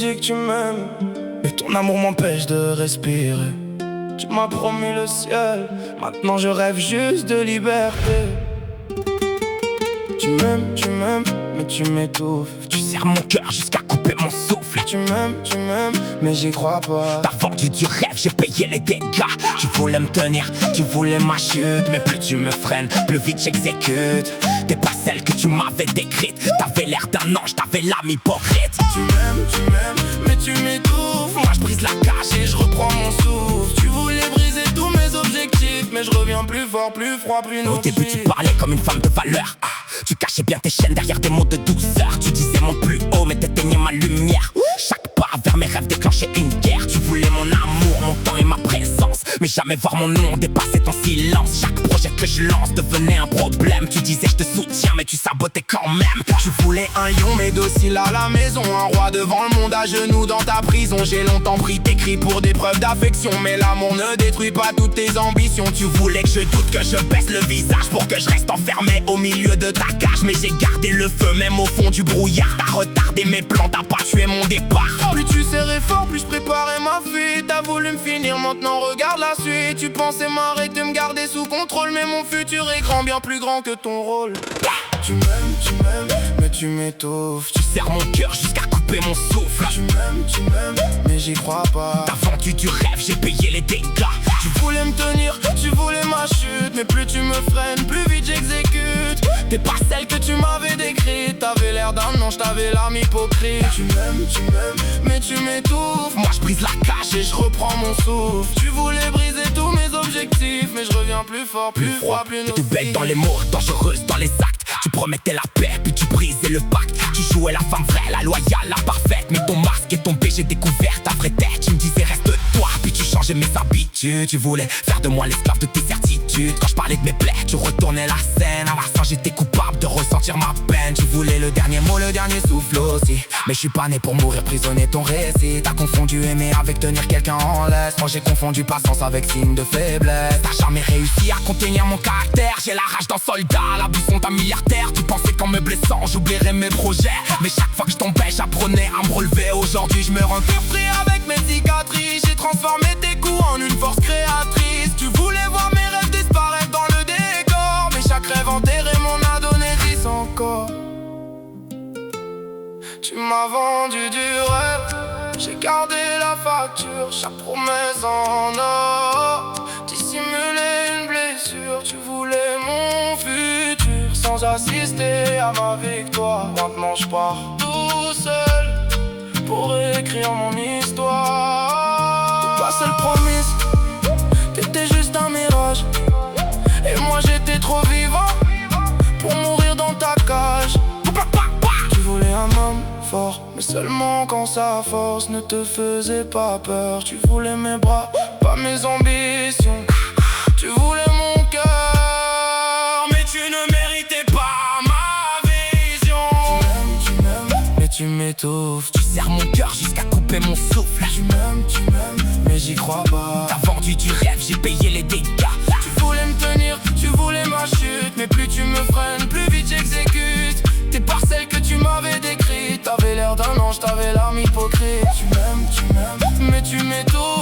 dis que tu m'aimes, mais ton amour m'empêche de respirer. Tu m'as promis le ciel, maintenant je rêve juste de liberté. Tu m'aimes, mais tu m'étouffes. Tu serres mon cœur jusqu'à couper mon souffle. Tu m'aimes, mais j'y crois pas. T'as vendu du rêve, j'ai payé les dégâts. Tu voulais me tenir, tu voulais ma chute. Mais plus tu me freines, plus vite j'exécute. T'es pas celle que tu m'avais décrite. T'avais l'air d'un ange, t'avais l'âme hypocrite. Tu m'aimes, mais tu m'étouffes. Moi je brise la cage et je reprends mon souffle. Tu voulais briser tous mes objectifs, mais je reviens plus fort, plus froid, plus nocif. Au début tu parlais comme une femme de valeur. Tu cachais bien tes chaînes derrière des mots de douceur. Tu disais mon plus haut mais t'éteignais ma lumière. Chaque pas vers mes rêves déclenchait une guerre. Tu voulais mon amour, mon temps et ma présence, mais jamais voir mon nom dépasser ton silence. Chaque projet que je lance devenait un problème. Tu disais je te soutiens mais tu sabotais quand même. Tu voulais un lion mais docile à la maison, un roi devant le monde à genoux dans ta prison. J'ai longtemps pris tes cris pour des preuves d'affection, mais l'amour ne détruit pas toutes tes ambitions. Tu voulais que je doute, que je baisse le visage pour que je reste enfermé au milieu de ta cage. Mais j'ai gardé le feu même au fond du brouillard. T'as retardé mes plans, t'as pas tué mon départ. Plus tu serrais fort, plus je préparais ma fuite. T'as voulu me finir, maintenant regarde la suite. Tu pensais m'arrêter, me garder sous contrôle, mais mon futur est grand, bien plus grand que ton rôle. Tu m'aimes, mais tu m'étouffes. Tu serres mon cœur jusqu'à couper mon souffle. Tu m'aimes, mais j'y crois pas. T'as vendu du rêve, j'ai payé les dégâts. Tu voulais me tenir, tu voulais ma chute, mais plus tu me freines, plus vite j'exécute. T'es pas celle que tu m'avais décrite. T'avais l'air d'un ange, t'avais l'âme hypocrite. Tu m'aimes, mais tu m'étouffes. Moi je brise la cage et je reprends mon souffle. Tu voulais briser tous mes objectifs, mais je reviens plus fort, plus froid, plus nocif. Tu bête dans les mots, dangereuse dans les actes. Tu promettais la paix, puis tu brisais le pacte. Tu jouais la femme vraie, la loyale, la parfaite. Mais ton masque est tombé, j'ai découvert ta vraie tête. Tu me disais reste toi, puis tu changeais mes habitudes. Tu voulais faire de moi l'esclave de tes certitudes. Quand je parlais de mes plaies, tu retournais la scène. À la fin j'étais coupable de ressentir ma peine. Tu voulais le dernier mot, le dernier souffle aussi. Mais je suis pas né pour mourir prisonnier ton récit. T'as confondu aimer avec tenir quelqu'un en laisse. Moi j'ai confondu patience avec signe de faiblesse. T'as jamais réussi à contenir mon caractère. J'ai la rage d'un soldat, la buisson d'un milliardaire. Tu pensais qu'en me blessant j'oublierais mes projets, mais chaque fois que je tombais j'apprenais à me relever. Aujourd'hui je me rends free avec mes cicatrices. J'ai transformé tes coups en une force créatrice. Tu voulais voir mes rêves disparaître dans le décor, mais chaque rêve enterré m'en a donné 10 encore. Tu m'as vendu du rêve, j'ai gardé la facture. Chaque promesse en or dissimulait une blessure. Tu voulais mon futur sans assister à ma victoire. Maintenant je pars tout seul pour écrire mon histoire. T'es pas seule promise, t'étais juste un mirage. Et moi j'étais trop vivant pour mourir dans ta cage. Tu voulais un homme fort, mais seulement quand sa force ne te faisait pas peur. Tu voulais mes bras, pas mes ambitions. Tu voulais mon cœur, mais tu ne méritais pas ma vision. Tu m'aimes, mais tu m'étouffes. Tu serres mon cœur jusqu'à couper mon souffle. Tu m'aimes, mais j'y crois pas. T'as vendu du rêve, j'ai payé les dégâts. Tu voulais me tenir, tu voulais ma chute, mais plus tu me freines, plus vite j'exécute. T'es pas celle que tu m'avais décrite. T'avais l'air d'un ange, t'avais l'âme hypocrite. Tu m'aimes, mais tu m'étouffes.